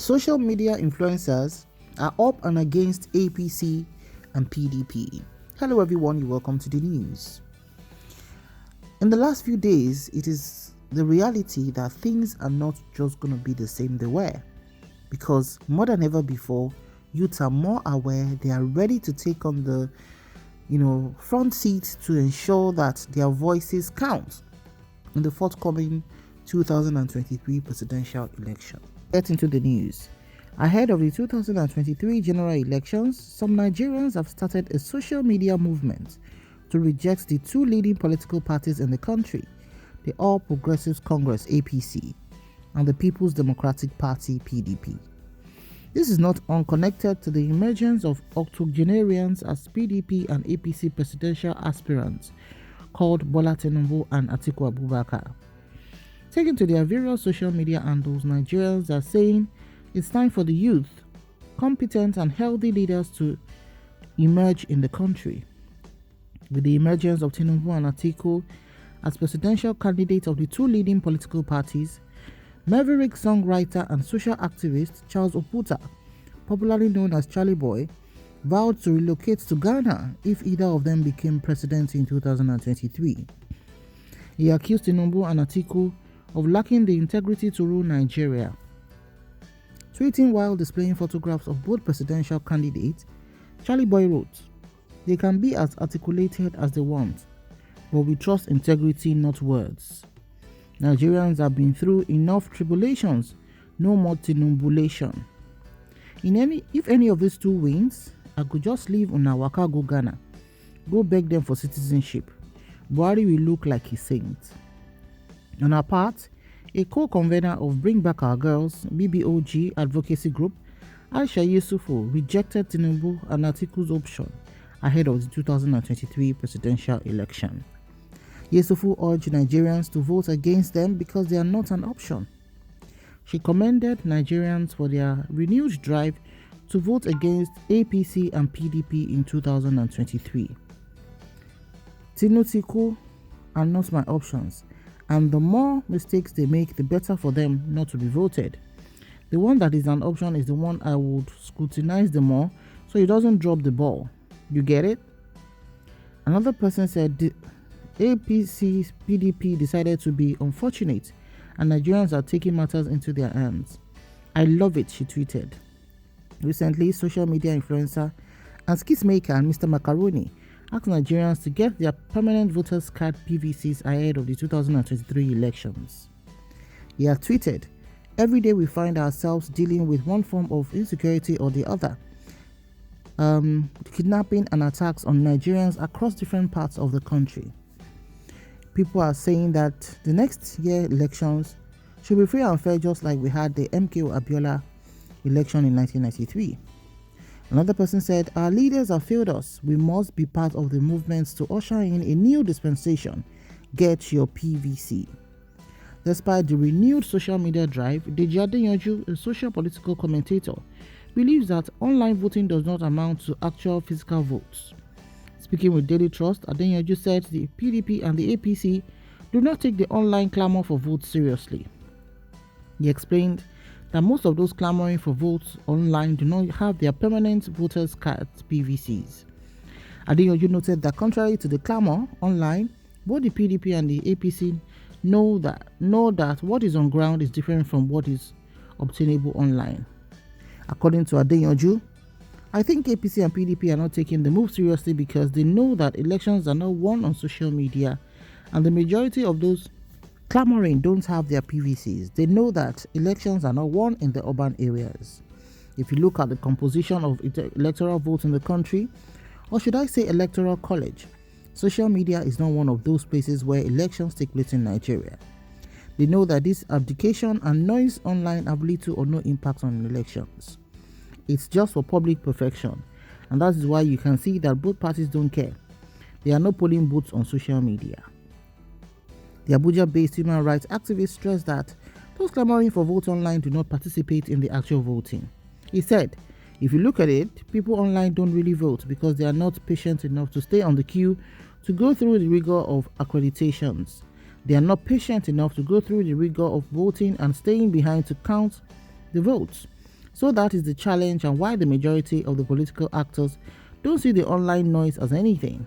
Social media influencers are up and against APC and PDP. Hello everyone, you're welcome to the news. In the last few days, it is the reality that things are not just going to be the same they were, because more than ever before, youths are more aware, they are ready to take on the front seat to ensure that their voices count in the forthcoming 2023 presidential election. Get into the news. Ahead of the 2023 general elections, some Nigerians have started a social media movement to reject the two leading political parties in the country, the All Progressives Congress (APC) and the People's Democratic Party (PDP). This is not unconnected to the emergence of octogenarians as PDP and APC presidential aspirants called Bola Tinubu and Atiku Abubakar. Taken to their various social media handles, Nigerians are saying it's time for the youth, competent and healthy leaders to emerge in the country. With the emergence of Tinubu and Atiku as presidential candidates of the two leading political parties, Maverick songwriter and social activist Charles Oputa, popularly known as Charlie Boy, vowed to relocate to Ghana if either of them became president in 2023. He accused Tinubu and Atiku of lacking the integrity to rule Nigeria. Tweeting while displaying photographs of both presidential candidates, Charlie Boy wrote, "They can be as articulated as they want, but we trust integrity, not words. Nigerians have been through enough tribulations, no more Tinubuation. If any of these two wins, I could just leave Unawaka go Ghana, go beg them for citizenship. Buhari will look like a saint." On her part, a co-convener of Bring Back Our Girls BBOG advocacy group, Aisha Yesufu, rejected Tinubu and Atiku's option ahead of the 2023 presidential election. Yesufu urged Nigerians to vote against them because they are not an option. She commended Nigerians for their renewed drive to vote against APC and PDP in 2023. Tinubu are not my options, and the more mistakes they make, the better for them not to be voted. The one that is an option is the one I would scrutinize the more so he doesn't drop the ball. You get it? Another person said the APC PDP decided to be unfortunate and Nigerians are taking matters into their hands. I love it, she tweeted. Recently, social media influencer and skits maker Mr. Macaroni asked Nigerians to get their permanent voters card PVCs ahead of the 2023 elections. He had tweeted, "Every day we find ourselves dealing with one form of insecurity or the other. Kidnapping and attacks on Nigerians across different parts of the country. People are saying that the next year elections should be free and fair, just like we had the MKO Abiola election in 1993. Another person said, "Our leaders have failed us. We must be part of the movements to usher in a new dispensation. Get your PVC." Despite the renewed social media drive, Deji Adeyanju, a social political commentator, believes that online voting does not amount to actual physical votes. Speaking with Daily Trust, Adeyanju said the PDP and the APC do not take the online clamor for votes seriously. He explained that most of those clamoring for votes online do not have their permanent voters cards PVCs. Adeyanju noted that contrary to the clamor online, both the PDP and the APC know that what is on ground is different from what is obtainable online. According to Adeyanju, "I think APC and PDP are not taking the move seriously because they know that elections are not won on social media and the majority of those clamoring don't have their PVCs. They know that elections are not won in the urban areas. If you look at the composition of electoral votes in the country, or should I say electoral college, social media is not one of those places where elections take place in Nigeria. They know that this abdication and noise online have little or no impact on elections. It's just for public perfection, and that is why you can see that both parties don't care. There are no polling booths on social media." The Abuja-based human rights activist stressed that those clamoring for votes online do not participate in the actual voting. He said, "If you look at it, people online don't really vote because they are not patient enough to stay on the queue to go through the rigor of accreditations. They are not patient enough to go through the rigor of voting and staying behind to count the votes. So that is the challenge, and why the majority of the political actors don't see the online noise as anything.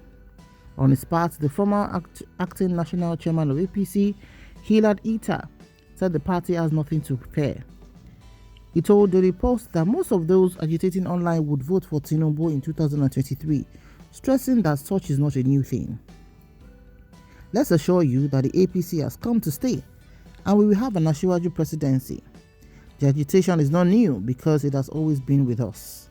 On his part, the former acting national chairman of APC, Hilad Ita, said the party has nothing to fear. He told Daily Post that most of those agitating online would vote for Tinubu in 2023, stressing that such is not a new thing. Let's assure you that the APC has come to stay, and we will have an Asiwaju presidency. The agitation is not new because it has always been with us.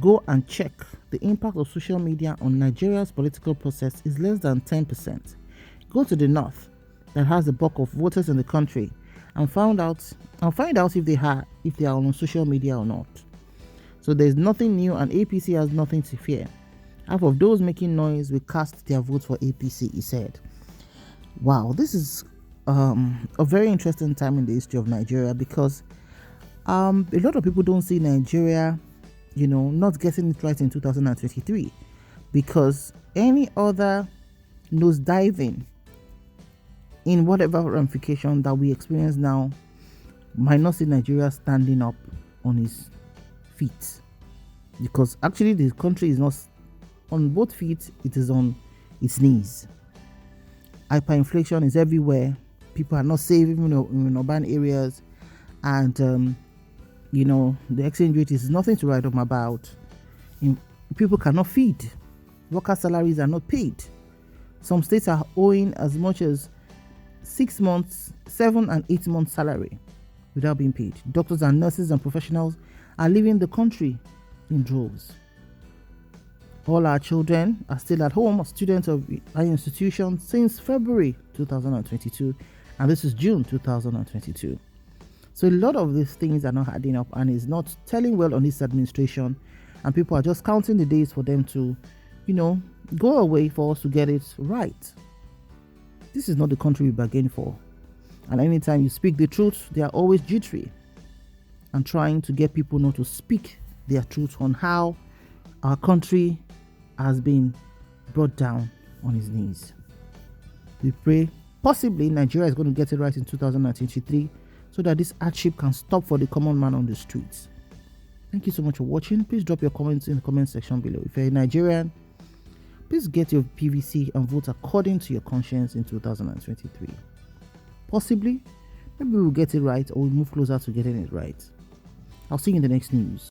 Go and check. The impact of social media on Nigeria's political process is less than 10%. Go to the north, that has the bulk of voters in the country, and find out if they are on social media or not. So there's nothing new, and APC has nothing to fear. Half of those making noise will cast their vote for APC, he said. Wow, this is a very interesting time in the history of Nigeria, because a lot of people don't see Nigeria, not getting it right in 2023, because any other nosediving in whatever ramification that we experience now might not see Nigeria standing up on its feet, because actually the country is not on both feet, it is on its knees. Hyperinflation is everywhere. People are not safe even in urban areas, and the exchange rate is nothing to write home about. People cannot feed. Worker salaries are not paid. Some states are owing as much as 6 months, 7 and 8 months salary without being paid. Doctors and nurses and professionals are leaving the country in droves. All our children are still at home, students of higher institutions, since February 2022, and this is June 2022. So a lot of these things are not adding up, and is not telling well on this administration, and people are just counting the days for them to, go away for us to get it right. This is not the country we bargained for. And anytime you speak the truth, they are always jittery and trying to get people not to speak their truth on how our country has been brought down on its knees. We pray possibly Nigeria is going to get it right in 2023, so that this hardship can stop for the common man on the streets. Thank you so much for watching. Please drop your comments in the comment section below. If you're a Nigerian, please get your PVC and vote according to your conscience in 2023. Possibly, maybe we'll get it right, or we'll move closer to getting it right. I'll see you in the next news.